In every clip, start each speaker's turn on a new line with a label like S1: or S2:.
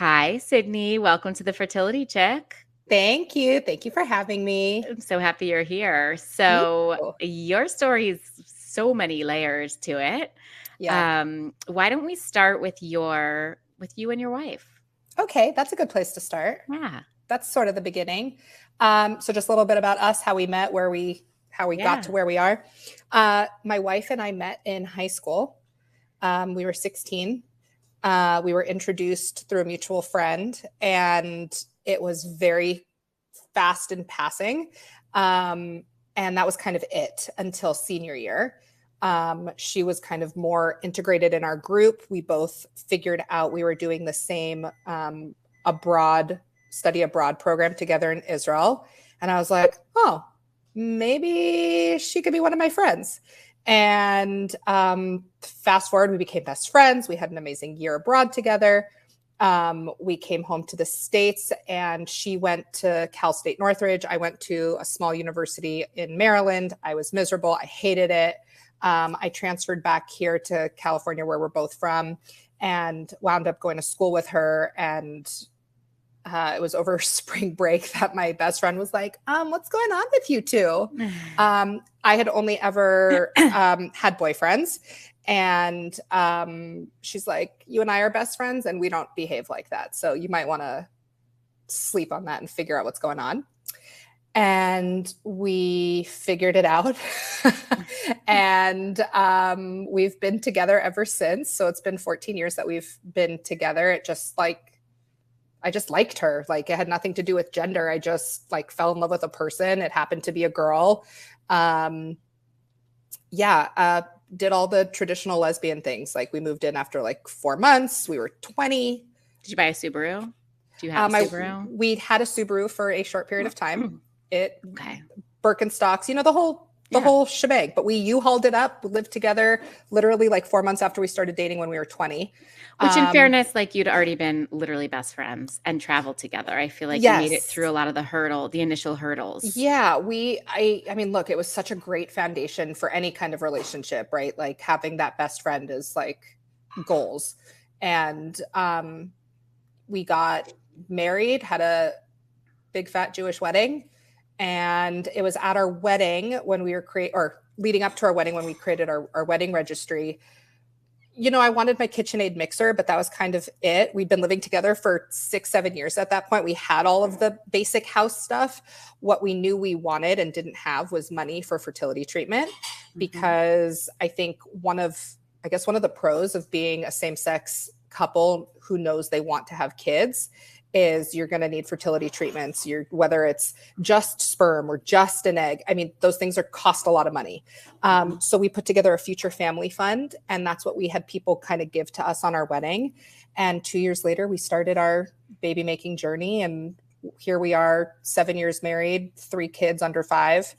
S1: Hi, Sydney. Welcome to the Fertility Chick.
S2: Thank you. Thank you for having me.
S1: I'm so happy you're here.
S2: Me
S1: So,
S2: too.
S1: your story's so many layers to it.
S2: Yeah.
S1: Why don't we start with you and your wife?
S2: Okay, that's a good place to start.
S1: Yeah.
S2: That's sort of the beginning. So just a little bit about us, how we met, how we got
S1: Yeah.
S2: to where we are. My wife and I met in high school. We were 16. We were introduced through a mutual friend, and it was very fast in passing. And that was kind of it until senior year. She was kind of more integrated in our group. We both figured out we were doing the same study abroad program together in Israel. And I was like, oh, maybe she could be one of my friends. And fast forward, we became best friends. We had an amazing year abroad together. We came home to the States, and she went to Cal State Northridge. I went to a small university in Maryland. I was miserable. I hated it. I transferred back here to California, where we're both from, and wound up going to school with her. And it was over spring break that my best friend was like, what's going on with you two? I had only ever had boyfriends. And she's like, you and I are best friends, and we don't behave like that. So you might want to sleep on that and figure out what's going on. And we figured it out. And we've been together ever since. So it's been 14 years that we've been together. I just liked her. Like, it had nothing to do with gender. I just fell in love with a person. It happened to be a girl. Did all the traditional lesbian things. Like, we moved in after 4 months. We were 20.
S1: Did you buy a Subaru? Do you have a Subaru?
S2: We had a Subaru for a short period of time.
S1: Okay.
S2: Birkenstocks, the whole shebang. But we U-hauled it up. We lived together literally 4 months after we started dating when we were 20.
S1: Which, in fairness, you'd already been literally best friends and traveled together. I feel like you made it through a lot of the initial hurdles.
S2: Yeah, I mean, look, it was such a great foundation for any kind of relationship, right? Like, having that best friend is goals. And we got married, had a big fat Jewish wedding. And it was at our wedding when we were leading up to our wedding when we created our wedding registry. I wanted my KitchenAid mixer, but that was kind of it. We'd been living together for 6-7 years at that point. We had all of the basic house stuff. What we knew we wanted and didn't have was money for fertility treatment, because I think one of the pros of being a same-sex couple who knows they want to have kids is you're going to need fertility treatments. Whether it's just sperm or just an egg. I mean, those things cost a lot of money. So we put together a future family fund, and that's what we had people kind of give to us on our wedding. And 2 years later, we started our baby making journey, and here we are, 7 years married, 3 kids under 5,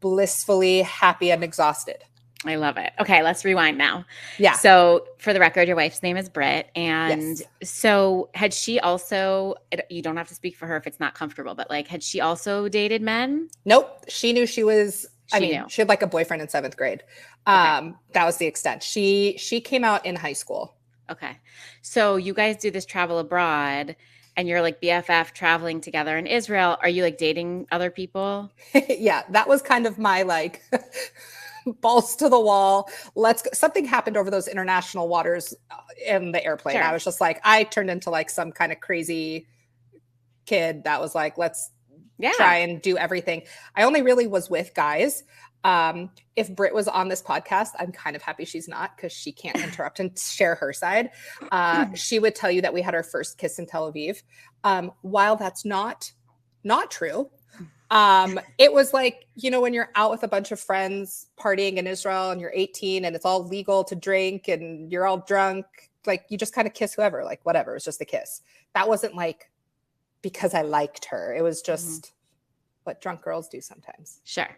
S2: blissfully happy and exhausted.
S1: I love it. Okay, let's rewind now.
S2: Yeah.
S1: So, for the record, your wife's name is Britt. And
S2: Yes.
S1: so had she also, you don't have to speak for her if it's not comfortable, but had she also dated men?
S2: Nope. She knew she was, she had a boyfriend in 7th grade. That was the extent. She came out in high school.
S1: Okay. So you guys do this travel abroad, and you're BFF traveling together in Israel. Are you dating other people?
S2: Yeah, that was kind of my balls to the wall. Let's go. Something happened over those international waters in the airplane. Sure. I was just I turned into some kind of crazy kid that was let's try and do everything. I only really was with guys. If Britt was on this podcast, I'm kind of happy she's not, because she can't interrupt and share her side. She would tell you that we had our first kiss in Tel Aviv. While that's not true, it was when you're out with a bunch of friends partying in Israel and you're 18 and it's all legal to drink and you're all drunk, you just kind of kiss whoever, whatever. It was just a kiss. That wasn't because I liked her. It was just what drunk girls do sometimes.
S1: Sure.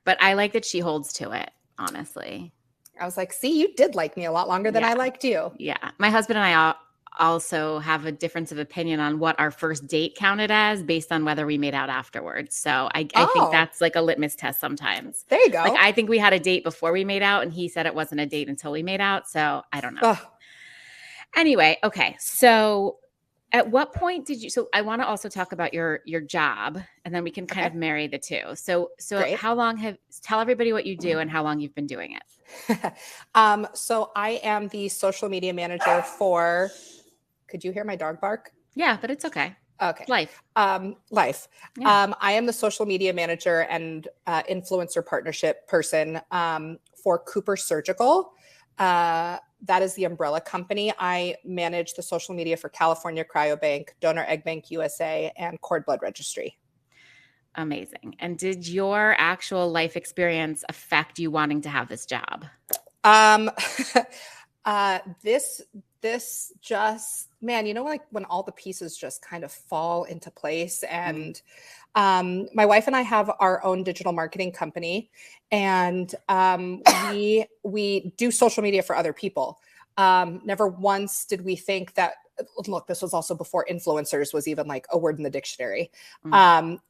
S1: But I like that she holds to it, honestly.
S2: I was see, you did like me a lot longer than I liked you.
S1: Yeah. My husband and I also have a difference of opinion on what our first date counted as based on whether we made out afterwards. So I think that's a litmus test sometimes.
S2: There you go.
S1: I think we had a date before we made out, and he said it wasn't a date until we made out. So I don't know. Anyway, okay. So at what point did you, so I want to also talk about your job, and then we can kind of marry the two. So
S2: Great.
S1: how long tell everybody what you do and how long you've been doing it.
S2: So I am the social media manager for, could you hear my dog bark?
S1: Yeah, but it's okay.
S2: Okay.
S1: Life.
S2: Life.
S1: Yeah.
S2: I am the social media manager and influencer partnership person for Cooper Surgical. That is the umbrella company. I manage the social media for California Cryobank, Donor Egg Bank USA, and Cord Blood Registry.
S1: Amazing. And did your actual life experience affect you wanting to have this job?
S2: This just, man, like when all the pieces just kind of fall into place. And my wife and I have our own digital marketing company, and we do social media for other people. Never once did we think that, look, this was also before influencers was even like a word in the dictionary. And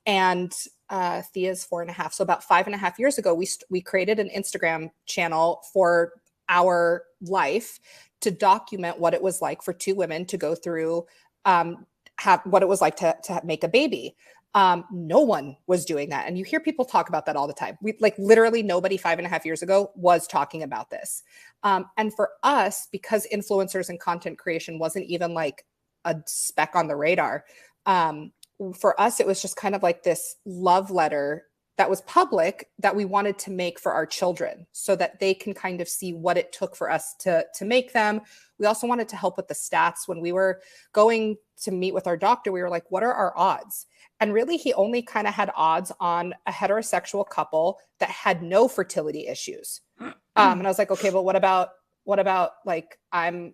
S2: Thea's 4.5. So about 5.5 years ago, we created an Instagram channel for our life to document what it was like for two women to go through, what it was like to make a baby. No one was doing that. And you hear people talk about that all the time. We like literally nobody 5.5 years ago was talking about this. And for us, because influencers and content creation wasn't even like a speck on the radar, for us, it was just kind of like this love letter that was public that we wanted to make for our children so that they can kind of see what it took for us to make them. We also wanted to help with the stats. When we were going to meet with our doctor, we were like, what are our odds? And really, he only kind of had odds on a heterosexual couple that had no fertility issues. And I was like, okay, but what about like, I'm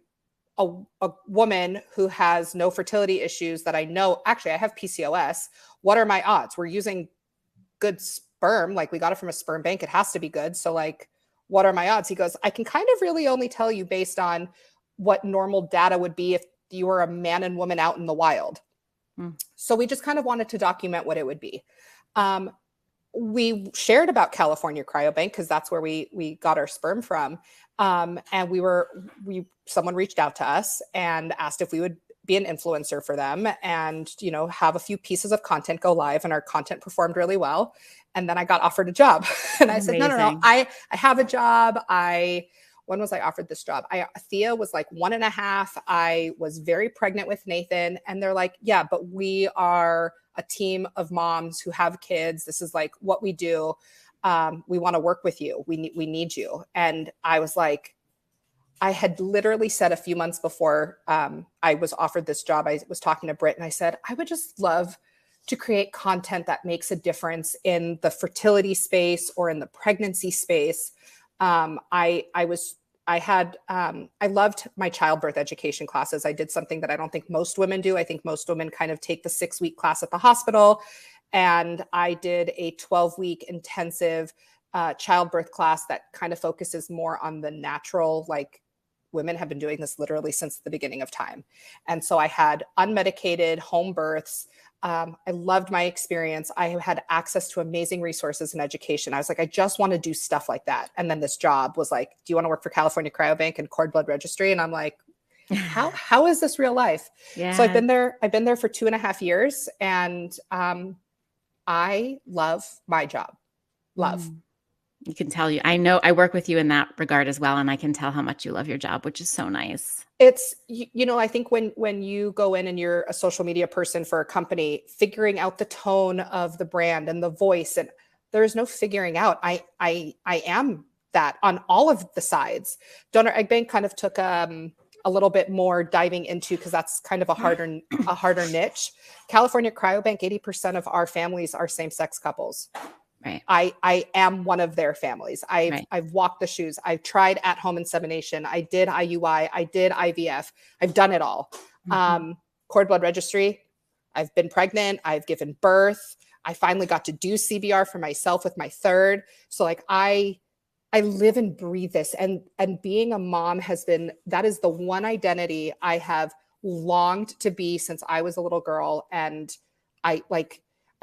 S2: a woman who has no fertility issues that I know, actually I have PCOS. What are my odds? We're using good sperm, like we got it from a sperm bank, it has to be good. So like, what are my odds? He goes, I can kind of really only tell you based on what normal data would be if you were a man and woman out in the wild. So we just kind of wanted to document what it would be. We shared about California Cryobank because that's where we got our sperm from. And someone reached out to us and asked if we would be an influencer for them and, have a few pieces of content go live, and our content performed really well. And then I got offered a job and I said, no, I have a job. When was I offered this job? Thea was like 1.5. I was very pregnant with Nathan, and they're like, yeah, but we are a team of moms who have kids. This is like what we do. We want to work with you. We need you. And I was like, I had literally said a few months before I was offered this job, I was talking to Britt and I said, I would just love to create content that makes a difference in the fertility space or in the pregnancy space. I loved my childbirth education classes. I did something that I don't think most women do. I think most women kind of take the 6-week class at the hospital. And I did a 12-week intensive childbirth class that kind of focuses more on the natural, like women have been doing this literally since the beginning of time. And so I had unmedicated home births. I loved my experience. I had access to amazing resources and education. I was like, I just want to do stuff like that. And then this job was like, do you want to work for California Cryobank and Cord Blood Registry? And I'm like, how is this real life? Yeah. So I've been there for 2.5 years, and I love my job. Love.
S1: You can tell I know I work with you in that regard as well. And I can tell how much you love your job, which is so nice.
S2: It's, I think when you go in and you're a social media person for a company, figuring out the tone of the brand and the voice, and there's no figuring out. I am that on all of the sides. Donor Egg Bank kind of took a little bit more diving into, because that's kind of a harder niche. California Cryobank, 80% of our families are same-sex couples.
S1: Right.
S2: I am one of their families. I've walked the shoes. I've tried at-home insemination. I did IUI. I did IVF. I've done it all. Cord Blood Registry. I've been pregnant. I've given birth. I finally got to do CBR for myself with my third. So like I live and breathe this. And being a mom that is the one identity I have longed to be since I was a little girl. And I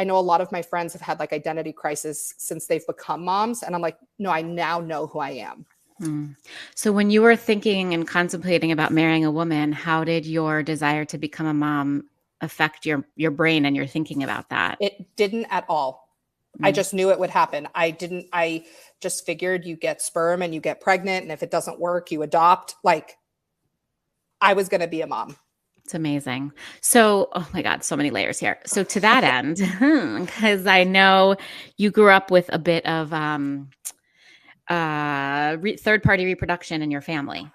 S2: know a lot of my friends have had like identity crisis since they've become moms. And I'm like, no, I now know who I am.
S1: Mm. So when you were thinking and contemplating about marrying a woman, how did your desire to become a mom affect your brain and your thinking about that?
S2: It didn't at all. I
S1: Mm.
S2: just knew it would happen. I just figured you get sperm and you get pregnant. And if it doesn't work, you adopt. Like, I was going to be a mom.
S1: It's amazing. So, oh my God, so many layers here. So to that end, because I know you grew up with a bit of third party reproduction in your family.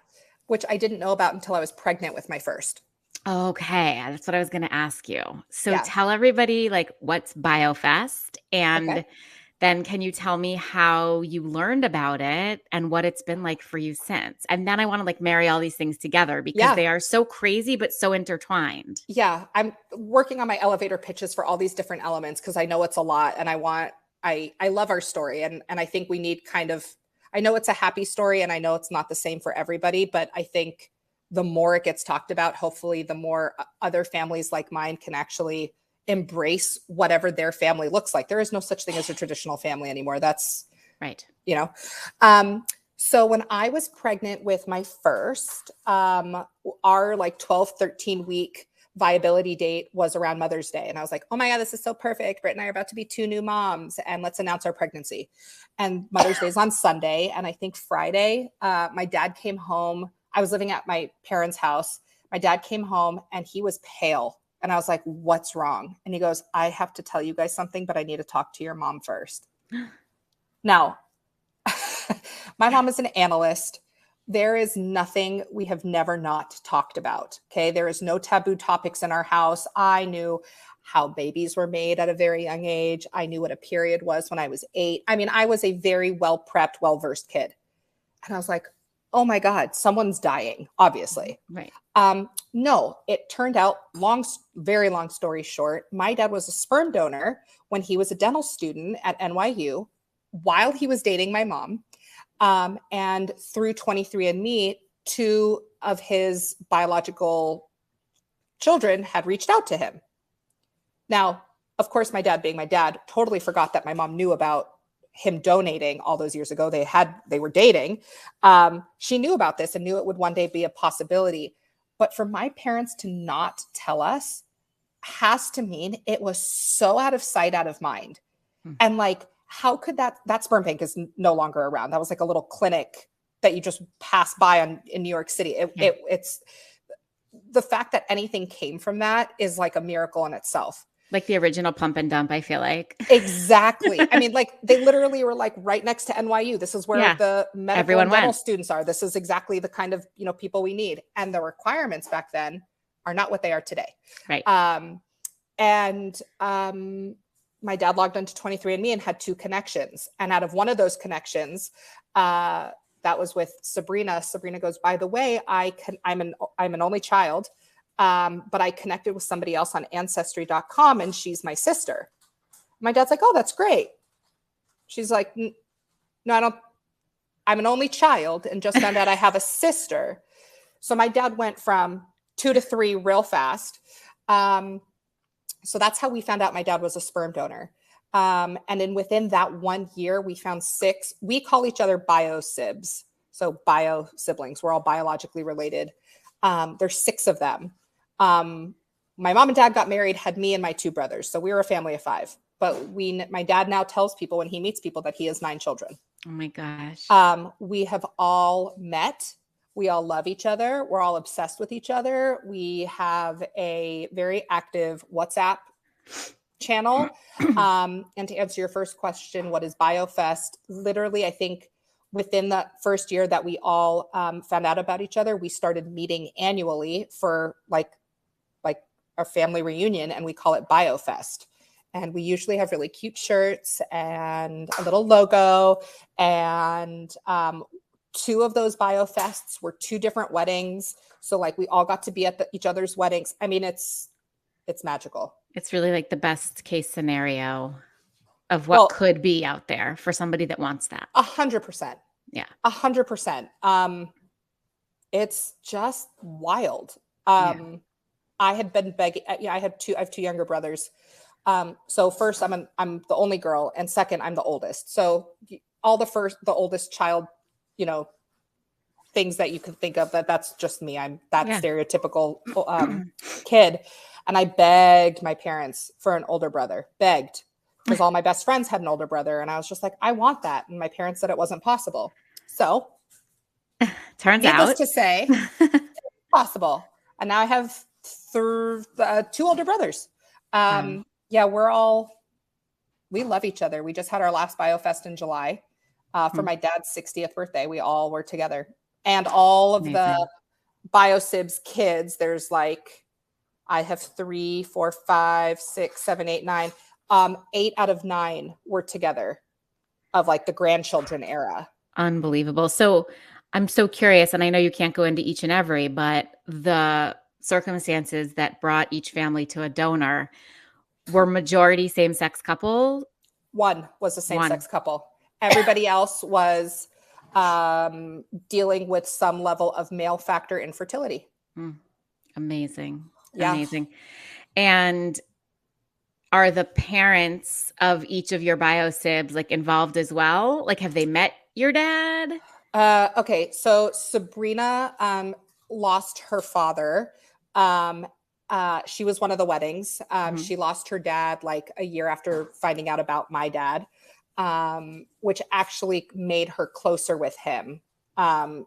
S2: Which I didn't know about until I was pregnant with my first.
S1: Okay, that's what I was going to ask you. So
S2: Yeah.
S1: tell everybody like what's BioFest,
S2: Okay.
S1: and then can you tell me how you learned about it and what it's been like for you since? And then I want to like marry all these things together because
S2: Yeah.
S1: they are so crazy but so intertwined.
S2: Yeah. I'm working on my elevator pitches for all these different elements because I know it's a lot and I love our story and I think we need kind of, I know it's a happy story and I know it's not the same for everybody, but I think the more it gets talked about, hopefully the more other families like mine can actually embrace whatever their family looks like. There is no such thing as a traditional family anymore. That's,
S1: Right.
S2: you know. So when I was pregnant with my first, our like 12, 13 week viability date was around Mother's Day. And I was like, oh my God, this is so perfect. Britt and I are about to be two new moms and let's announce our pregnancy. And Mother's Day is on Sunday. And I think Friday, my dad came home. I was living at my parents' house. My dad came home and he was pale. And I was like, what's wrong? And he goes, I have to tell you guys something, but I need to talk to your mom first. Now, my mom is an analyst. There is nothing we have never not talked about. Okay. There is no taboo topics in our house. I knew how babies were made at a very young age. I knew what a period was when I was 8. I mean, I was a very well prepped, well versed kid. And I was like, oh my God, someone's dying, obviously.
S1: Right.
S2: No, it turned out very long story short, my dad was a sperm donor when he was a dental student at NYU while he was dating my mom. And through 23andMe, 2 of his biological children had reached out to him. Now, of course, my dad being my dad, totally forgot that my mom knew about him donating all those years ago. They were dating. She knew about this and knew it would one day be a possibility. But for my parents to not tell us has to mean it was so out of sight, out of mind. And like, how could that sperm bank is no longer around. That was like a little clinic that you just pass by in New York City. It's the fact that anything came from that is like a miracle in itself.
S1: Like the original pump and dump, I feel like.
S2: Exactly. I mean, like they literally were like right next to NYU. This is where the medical and dental students are. This is exactly the kind of, people we need. And the requirements back then are not what they are today.
S1: Right.
S2: My dad logged onto 23andMe and had 2 connections. And out of one of those connections, that was with Sabrina. Sabrina goes, by the way, I'm an only child, but I connected with somebody else on Ancestry.com and she's my sister. My dad's like, oh, that's great. She's like, no, I don't. I'm an only child and just found out I have a sister. So my dad went from 2 to 3 real fast. So that's how we found out my dad was a sperm donor. And then within that 1 year, we found 6. We call each other bio-sibs. So bio-siblings. We're all biologically related. There's 6 of them. My mom and dad got married, had me and my 2 brothers. So we were a family of 5. But my dad now tells people when he meets people that he has 9 children.
S1: Oh my gosh.
S2: We have all met. We all love each other. We're all obsessed with each other. We have a very active WhatsApp channel. And to answer your first question, what is BioFest? Literally, I think within the first year that we all found out about each other, we started meeting annually for like our family reunion, and we call it BioFest. And we usually have really cute shirts and a little logo. And 2 of those BioFests were 2 different weddings. So like we all got to be at each other's weddings. I mean, it's magical.
S1: It's really like the best case scenario of what could be out there for somebody that wants that.
S2: 100%.
S1: Yeah.
S2: 100%. It's just wild. I had been begging, I have 2 younger brothers. So first I'm the only girl, and second, I'm the oldest. So the oldest child, things that you can think of. That's just me. I'm that stereotypical kid. And I begged my parents for an older brother, begged, because all my best friends had an older brother. And I was just like, I want that. And my parents said it wasn't possible. So
S1: turns
S2: needless
S1: out
S2: to say, it's possible. And now I have two older brothers. Yeah, we love each other. We just had our last BioFest in July for my dad's 60th birthday. We all were together. And all of the BioSibs kids, there's like, I have 3, 4, 5, 6, 7, 8, 9. 8 out of 9 were together of like the grandchildren era.
S1: Unbelievable. So I'm so curious, and I know you can't go into each and every, but the circumstances that brought each family to a donor were majority same-sex couple?
S2: One was a same-sex couple. Everybody else was dealing with some level of male factor infertility.
S1: Amazing.
S2: Yeah.
S1: Amazing. And are the parents of each of your biosibs like involved as well? Like, have they met your dad?
S2: Okay. So Sabrina lost her father. She was one of the weddings. She lost her dad like a year after finding out about my dad, which actually made her closer with him.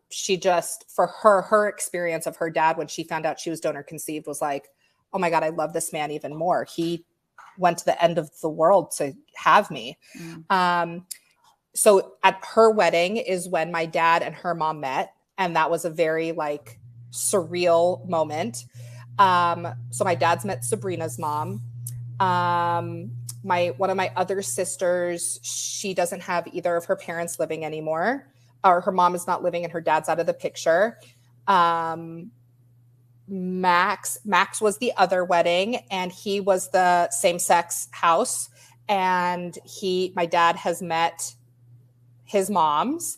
S2: She just, for her experience of her dad when she found out she was donor conceived was like, oh my God, I love this man even more. He went to the end of the world to have me. So at her wedding is when my dad and her mom met. And that was a very like surreal moment. So my dad's met Sabrina's mom. One of my other sisters, she doesn't have either of her parents living anymore, or her mom is not living and her dad's out of the picture. Max was the other wedding, and he was the same-sex house. And my dad has met his moms.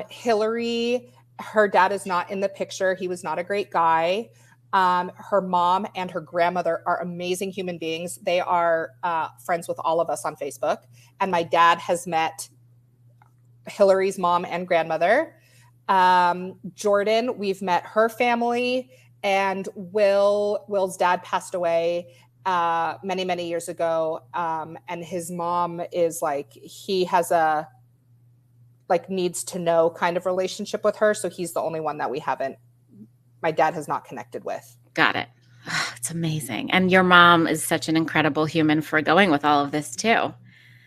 S2: Hillary, her dad is not in the picture. He was not a great guy. Her mom and her grandmother are amazing human beings. They are friends with all of us on Facebook. And my dad has met Hillary's mom and grandmother. Jordan, we've met her family. And Will's dad passed away many, many years ago. And his mom is like, he has a like needs to know kind of relationship with her. So he's the only one that my dad has not connected with.
S1: Got it. Oh, it's amazing. And your mom is such an incredible human for going with all of this too.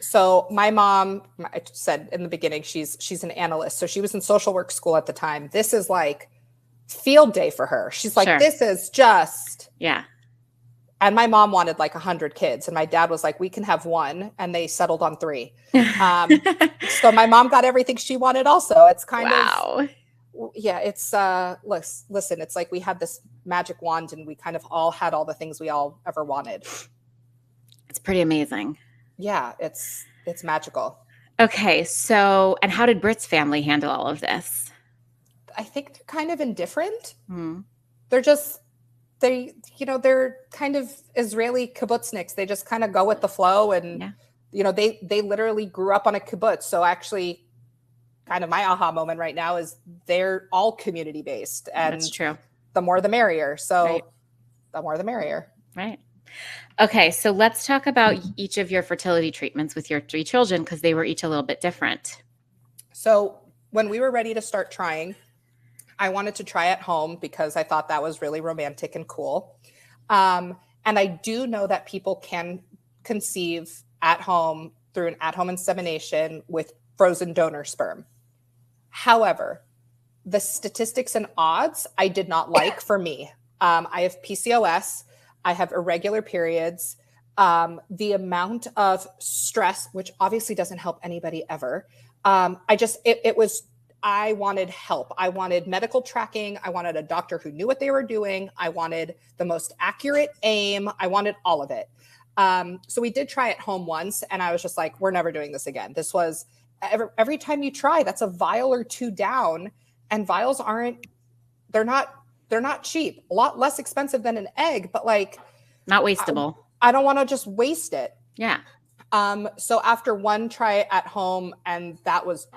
S2: So my mom, I said in the beginning, she's an analyst. So she was in social work school at the time. This is like field day for her. She's like, This is just.
S1: Yeah.
S2: And my mom wanted like 100 kids. And my dad was like, we can have 1. And they settled on 3. So my mom got everything she wanted also. It's kind of. Yeah, it's listen, it's like we had this magic wand and we kind of all had all the things we all ever wanted.
S1: It's pretty amazing.
S2: Yeah, it's magical.
S1: Okay, so and how did Britt's family handle all of this?
S2: I think they're kind of indifferent. They're kind of Israeli kibbutzniks. They just kind of go with the flow, and they literally grew up on a kibbutz. So actually, kind of my aha moment right now is they're all community based, and
S1: that's true.
S2: The more the merrier. So the more the merrier.
S1: Right. Okay, so let's talk about each of your fertility treatments with your 3 children, because they were each a little bit different.
S2: So when we were ready to start trying, I wanted to try at home because I thought that was really romantic and cool. And I do know that people can conceive at home through an at-home insemination with frozen donor sperm. However, the statistics and odds I did not like for me. I have PCOS. I have irregular periods. The amount of stress, which obviously doesn't help anybody ever. I wanted help. I wanted medical tracking. I wanted a doctor who knew what they were doing. I wanted the most accurate aim. I wanted all of it. So we did try at home once, and I was just like, we're never doing this again. This was every time you try, that's a vial or 2 down, and vials they're not cheap. A lot less expensive than an egg, but like
S1: not wastable.
S2: I don't want to just waste it.
S1: Yeah.
S2: So after one try at home, and that was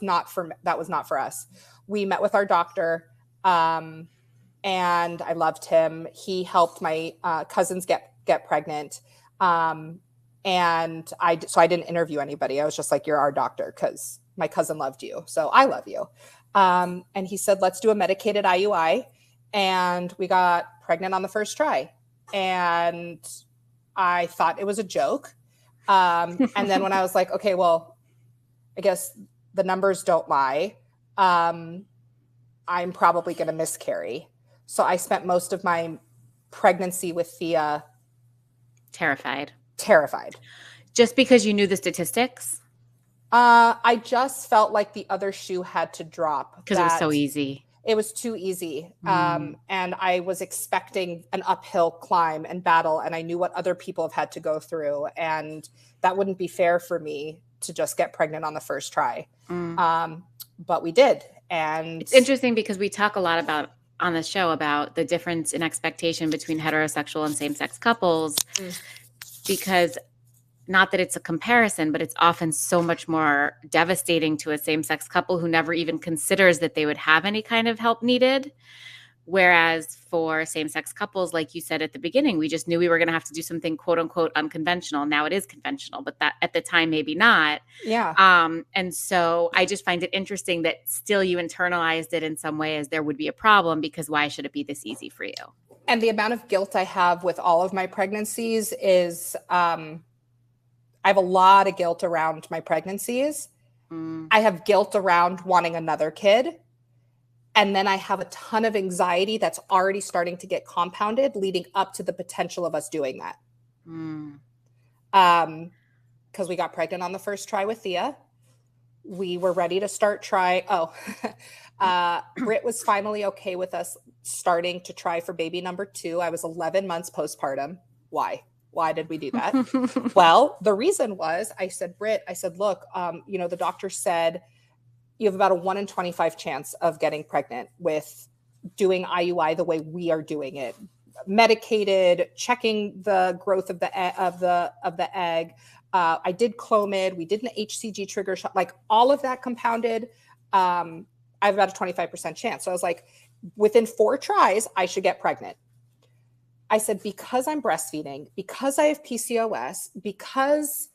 S2: not for us. we met with our doctor, and I loved him. He helped my cousins get pregnant. And I didn't interview anybody. I was just like, you're our doctor because my cousin loved you. So I love you. And he said, let's do a medicated IUI. And we got pregnant on the first try. And I thought it was a joke. And then when I was like, okay, well, I guess the numbers don't lie. I'm probably going to miscarry. So I spent most of my pregnancy with Thea
S1: Terrified.
S2: Just
S1: because you knew the statistics?
S2: I just felt like the other shoe had to drop.
S1: Because it was so easy.
S2: It was too easy. And I was expecting an uphill climb and battle, and I knew what other people have had to go through. And that wouldn't be fair for me to just get pregnant on the first try. But we did. And
S1: it's interesting because we talk a lot about on the show about the difference in expectation between heterosexual and same-sex couples, because not that it's a comparison, but it's often so much more devastating to a same-sex couple who never even considers that they would have any kind of help needed. Whereas for same-sex couples, like you said at the beginning, we just knew we were going to have to do something quote unquote unconventional. Now it is conventional, but that at the time, maybe not.
S2: Yeah.
S1: And so I just find it interesting that still you internalized it in some way as there would be a problem, because why should it be this easy for you?
S2: And the amount of guilt I have with all of my pregnancies is, I have a lot of guilt around my pregnancies. I have guilt around wanting another kid. And then I have a ton of anxiety that's already starting to get compounded leading up to the potential of us doing that. Because we got pregnant on the first try with Thea. We were ready to start Britt was finally okay with us starting to try for baby number 2. I was 11 months postpartum. Why did we do that? Well, the reason was I said, Britt, look, the doctor said you have about a 1 in 25 chance of getting pregnant with doing IUI the way we are doing it, medicated, checking the growth of the egg. I did Clomid. We did an HCG trigger shot, like all of that compounded. I have about a 25% chance. So I was like, within 4 tries, I should get pregnant. I said, because I'm breastfeeding, because I have PCOS, because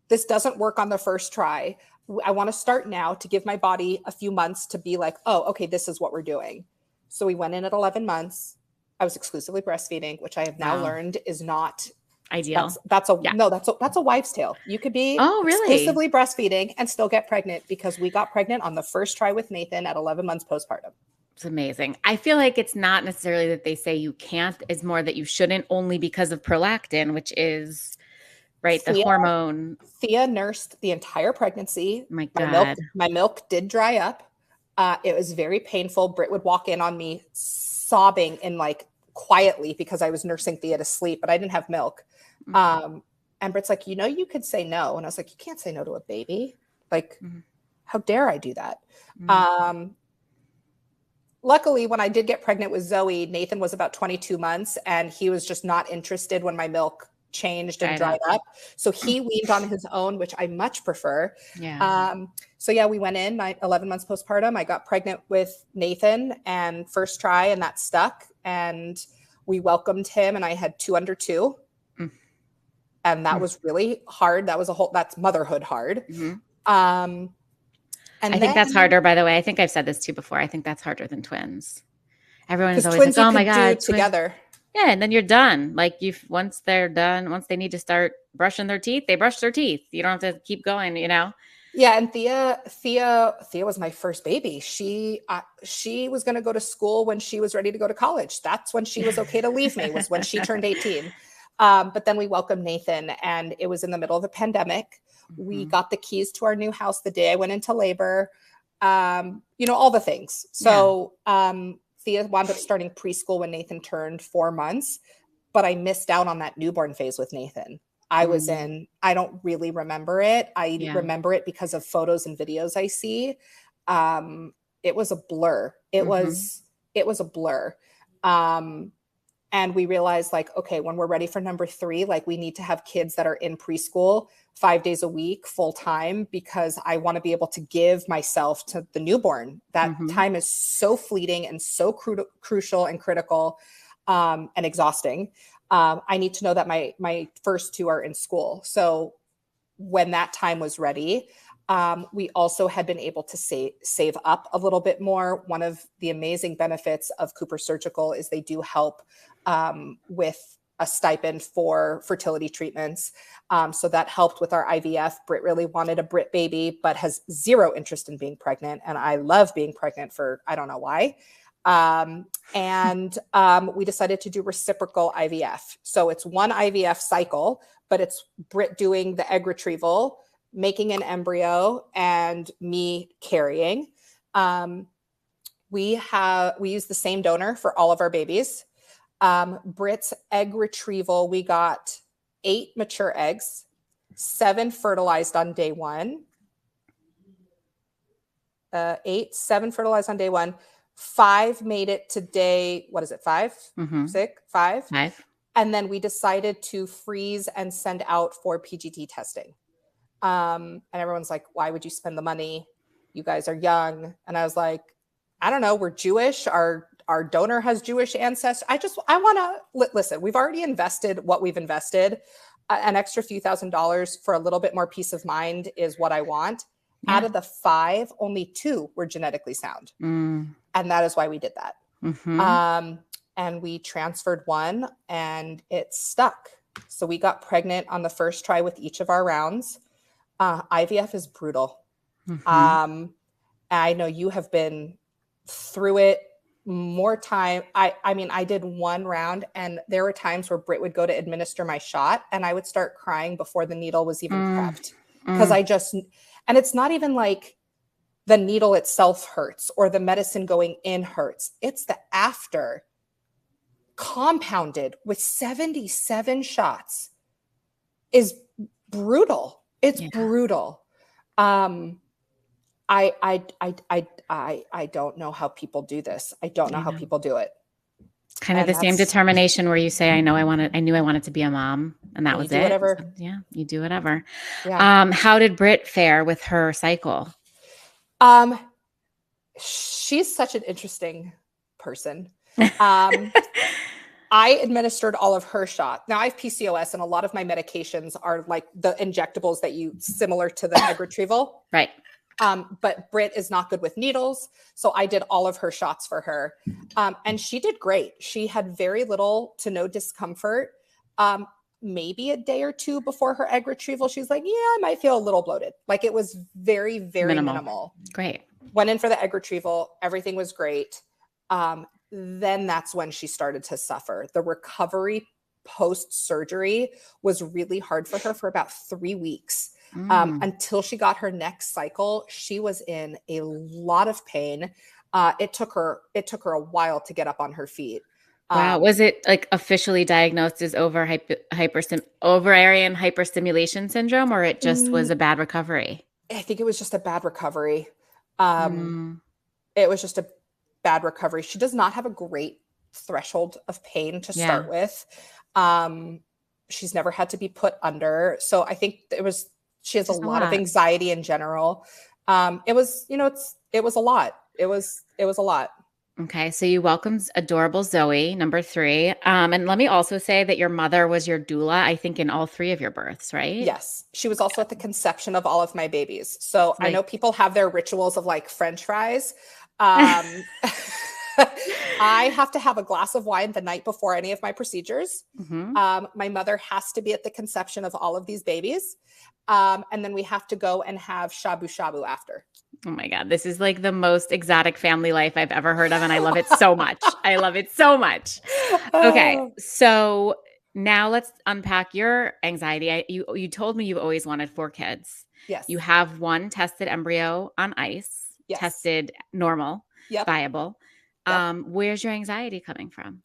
S2: this doesn't work on the first try, I want to start now to give my body a few months to be like, oh, okay, this is what we're doing. So we went in at 11 months. I was exclusively breastfeeding, which I have now learned is not
S1: ideal.
S2: That's a wives' tale. You could be exclusively breastfeeding and still get pregnant, because we got pregnant on the first try with Nathan at 11 months postpartum.
S1: It's amazing. I feel like it's not necessarily that they say you can't, it's more that you shouldn't, only because of prolactin, which is the hormone.
S2: Thea nursed the entire pregnancy.
S1: My God.
S2: My milk did dry up. It was very painful. Britt would walk in on me sobbing and quietly because I was nursing Thea to sleep, but I didn't have milk. And Britt's like, you could say no. And I was like, you can't say no to a baby. How dare I do that? Luckily, when I did get pregnant with Zoe, Nathan was about 22 months and he was just not interested when my milk changed and dried up. So he weaned on his own, which I much prefer. We went in 11 months postpartum. I got pregnant with Nathan and first try, and that stuck. And we welcomed him, and I had 2 under 2. And that was really hard. That's motherhood hard. And I
S1: think that's harder, by the way. I think I've said this too before. I think that's harder than twins. Everyone is always like, oh my God,
S2: together.
S1: Yeah. And then you're done. Once they're done, once they need to start brushing their teeth, they brush their teeth. You don't have to keep going,
S2: Yeah. And Thea was my first baby. She was going to go to school when she was ready to go to college. That's when she was okay to leave me, was when she turned 18. But then we welcomed Nathan, and it was in the middle of the pandemic. We got the keys to our new house the day I went into labor, all the things. So Thea wound up starting preschool when Nathan turned 4 months, but I missed out on that newborn phase with Nathan. I don't really remember it. I remember it because of photos and videos I see. It was a blur. It was a blur. And we realized like, okay, when we're ready for number 3, like we need to have kids that are in preschool 5 days a week, full time, because I want to be able to give myself to the newborn. That time is so fleeting and so crucial and critical, and exhausting. I need to know that my first 2 are in school. So when that time was ready, we also had been able to save up a little bit more. One of the amazing benefits of Cooper Surgical is they do help with a stipend for fertility treatments. So that helped with our IVF. Britt really wanted a Britt baby, but has zero interest in being pregnant. And I love being pregnant for, I don't know why. We decided to do reciprocal IVF. So it's one IVF cycle, but it's Britt doing the egg retrieval, making an embryo, and me carrying. We use the same donor for all of our babies. Britt's egg retrieval, we got 8 mature eggs, 7 fertilized on day 1. 7 fertilized on day 1. 5 made it to day, what is it, 5? 6? 5?
S1: 5.
S2: And then we decided to freeze and send out for PGT testing. And everyone's like, why would you spend the money? You guys are young. And I was like, I don't know. We're Jewish. Our donor has Jewish ancestors. I want to listen. We've already invested what we've invested. An extra few $1,000s for a little bit more peace of mind is what I want. Yeah. Out of the 5, only 2 were genetically sound. And that is why we did that. And we transferred 1 and it stuck. So we got pregnant on the first try with each of our rounds. IVF is brutal. I know you have been through it more time. I mean, I did 1 round and there were times where Britt would go to administer my shot and I would start crying before the needle was even prepped. Because and it's not even like the needle itself hurts or the medicine going in hurts. It's the after compounded with 77 shots is brutal. It's brutal. I don't know how people do this. I don't know how people do it.
S1: Kind of the same determination where you say, I knew I wanted to be a mom, and that was it.
S2: Whatever.
S1: So, yeah, you do whatever.
S2: Yeah.
S1: How did Britt fare with her cycle?
S2: She's such an interesting person. I administered all of her shot. Now I have PCOS and a lot of my medications are like the injectables that similar to the egg retrieval.
S1: Right.
S2: But Britt is not good with needles. So I did all of her shots for her. And she did great. She had very little to no discomfort. Maybe a day or 2 before her egg retrieval, she's like, yeah, I might feel a little bloated. Like it was very, very minimal.
S1: Great.
S2: Went in for the egg retrieval. Everything was great. Then that's when she started to suffer. The recovery post-surgery was really hard for her for about 3 weeks. Until she got her next cycle, she was in a lot of pain. It took her a while to get up on her feet.
S1: Wow. Was it like officially diagnosed as ovarian hyperstimulation syndrome, or it just was a bad recovery?
S2: I think it was just a bad recovery. It was just a bad recovery. She does not have a great threshold of pain to start with. She's never had to be put under. So I think she has a lot of anxiety in general. It was a lot. It was a lot.
S1: Okay. So you welcomed adorable Zoe, number 3. And let me also say that your mother was your doula, I think, in all 3 of your births, right?
S2: Yes. She was also at the conception of all of my babies. So I know people have their rituals of like French fries. I have to have a glass of wine the night before any of my procedures. My mother has to be at the conception of all of these babies. And then we have to go and have shabu shabu after.
S1: Oh my God. This is like the most exotic family life I've ever heard of. And I love it so much. I love it so much. Okay. So now let's unpack your anxiety. You told me you always wanted 4 kids.
S2: Yes.
S1: You have 1 tested embryo on ice, tested normal, viable. Where's your anxiety coming from?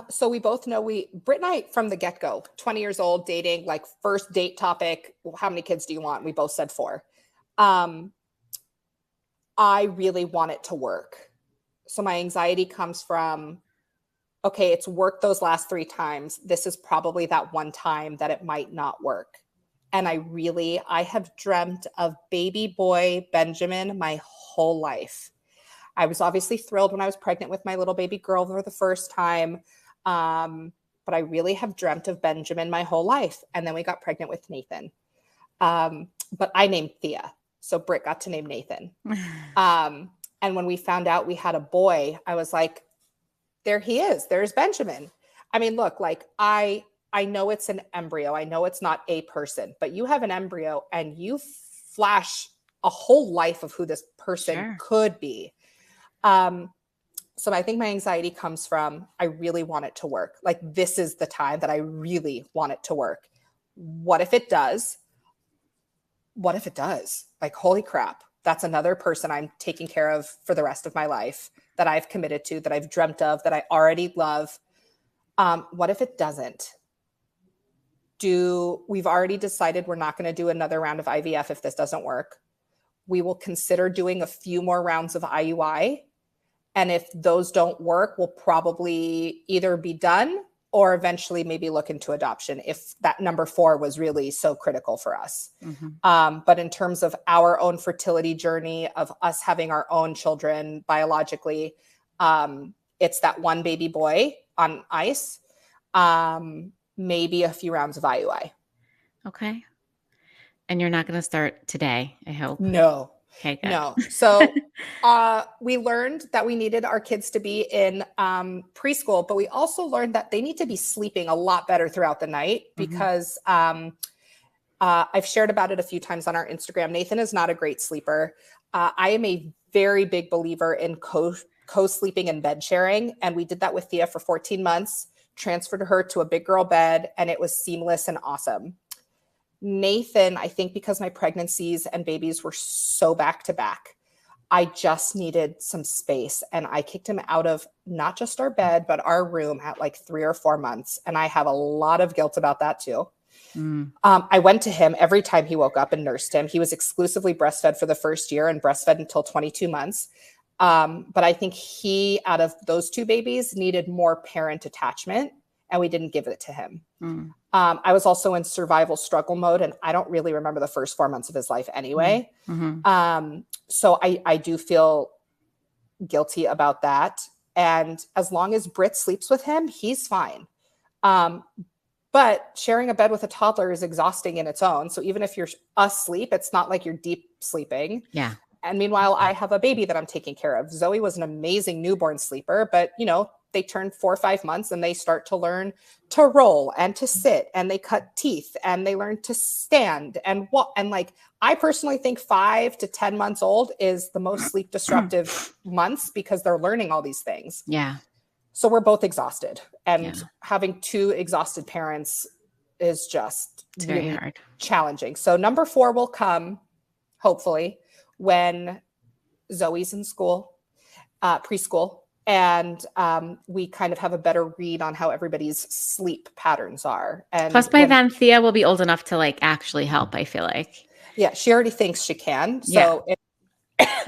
S2: So we both know Britt and I, from the get-go, 20 years old, dating, like first date topic, how many kids do you want? We both said 4. I really want it to work. So my anxiety comes from, okay, it's worked those last 3 times. This is probably that one time that it might not work. And I have dreamt of baby boy Benjamin my whole life. I was obviously thrilled when I was pregnant with my little baby girl for the first time. But I really have dreamt of Benjamin my whole life. And then we got pregnant with Nathan. But I named Thea. So Britt got to name Nathan. And when we found out we had a boy, I was like, there he is. There's Benjamin. I mean, look, like I know it's an embryo. I know it's not a person, but you have an embryo and you flash a whole life of who this person could be. So I think my anxiety comes from, I really want it to work. Like, this is the time that I really want it to work. What if it does? What if it does? Like, holy crap. That's another person I'm taking care of for the rest of my life, that I've committed to, that I've dreamt of, that I already love. What if it doesn't? We've already decided we're not going to do another round of IVF if this doesn't work. We will consider doing a few more rounds of IUI. And if those don't work, we'll probably either be done or eventually maybe look into adoption if that number 4 was really so critical for us. But in terms of our own fertility journey, of us having our own children biologically, it's that one baby boy on ice, maybe a few rounds of IUI.
S1: Okay. And you're not going to start today, I hope.
S2: No.
S1: Okay, good.
S2: No. So we learned that we needed our kids to be in preschool, but we also learned that they need to be sleeping a lot better throughout the night because I've shared about it a few times on our Instagram. Nathan is not a great sleeper. I am a very big believer in co-sleeping and bed sharing. And we did that with Thea for 14 months, transferred her to a big girl bed, and it was seamless and awesome. Nathan, I think because my pregnancies and babies were so back to back, I just needed some space. And I kicked him out of not just our bed, but our room at like 3 or 4 months. And I have a lot of guilt about that too. I went to him every time he woke up and nursed him. He was exclusively breastfed for the first year and breastfed until 22 months. But I think he, out of those 2 babies, needed more parent attachment, and we didn't give it to him. I was also in survival struggle mode, and I don't really remember the first 4 months of his life anyway. So I do feel guilty about that. And as long as Britt sleeps with him, he's fine. But sharing a bed with a toddler is exhausting in its own. So even if you're asleep, it's not like you're deep sleeping.
S1: Yeah.
S2: And meanwhile, I have a baby that I'm taking care of. Zoe was an amazing newborn sleeper, but they turn 4 or 5 months and they start to learn to roll and to sit, and they cut teeth and they learn to stand and walk. And like, I personally think 5 to 10 months old is the most sleep disruptive months because they're learning all these things.
S1: Yeah.
S2: So we're both exhausted, and having 2 exhausted parents is just
S1: very hard,
S2: challenging. So number 4 will come, hopefully, when Zoe's in school, preschool, and we kind of have a better read on how everybody's sleep patterns are. And
S1: plus by then Thea will be old enough to like actually help, I feel like.
S2: Yeah, she already thinks she can. So it's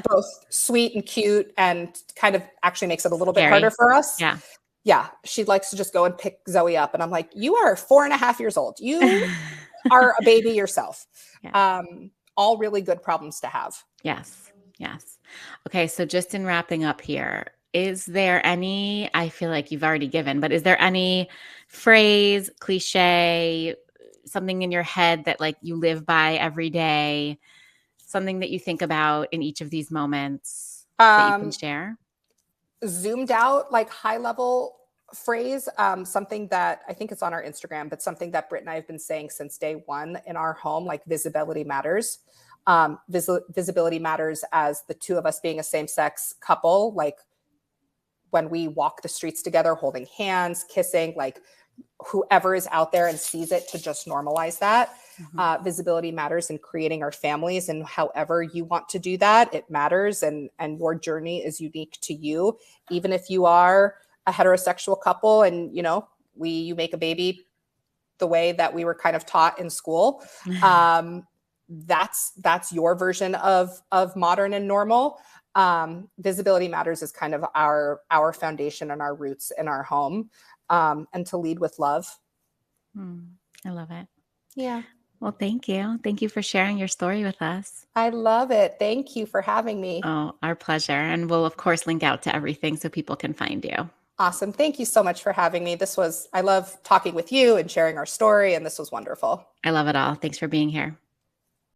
S2: both sweet and cute, and kind of actually makes it a little bit harder for us. Yeah. She likes to just go and pick Zoe up, and I'm like, you are 4.5 years old. You are a baby yourself. All really good problems to have.
S1: Yes. Okay, so just in wrapping up here, is there any, I feel like you've already given, but is there any phrase, cliche, something in your head that like you live by every day, something that you think about in each of these moments that you can share?
S2: Zoomed out, like high level phrase, something that I think it's on our Instagram, but something that Britt and I have been saying since day one in our home, like visibility matters. Visibility matters as the 2 of us being a same-sex couple, like when we walk the streets together, holding hands, kissing, like whoever is out there and sees it, to just normalize that. Visibility matters in creating our families, and however you want to do that, it matters. And your journey is unique to you. Even if you are a heterosexual couple and, you make a baby the way that we were kind of taught in school, that's your version of modern and normal. Visibility Matters is kind of our foundation and our roots in our home, and to lead with love.
S1: I love it.
S2: Yeah.
S1: Well, thank you. Thank you for sharing your story with us.
S2: I love it. Thank you for having me.
S1: Oh, our pleasure. And we'll, of course, link out to everything so people can find you.
S2: Awesome. Thank you so much for having me. I love talking with you and sharing our story, and this was wonderful.
S1: I love it all. Thanks for being here.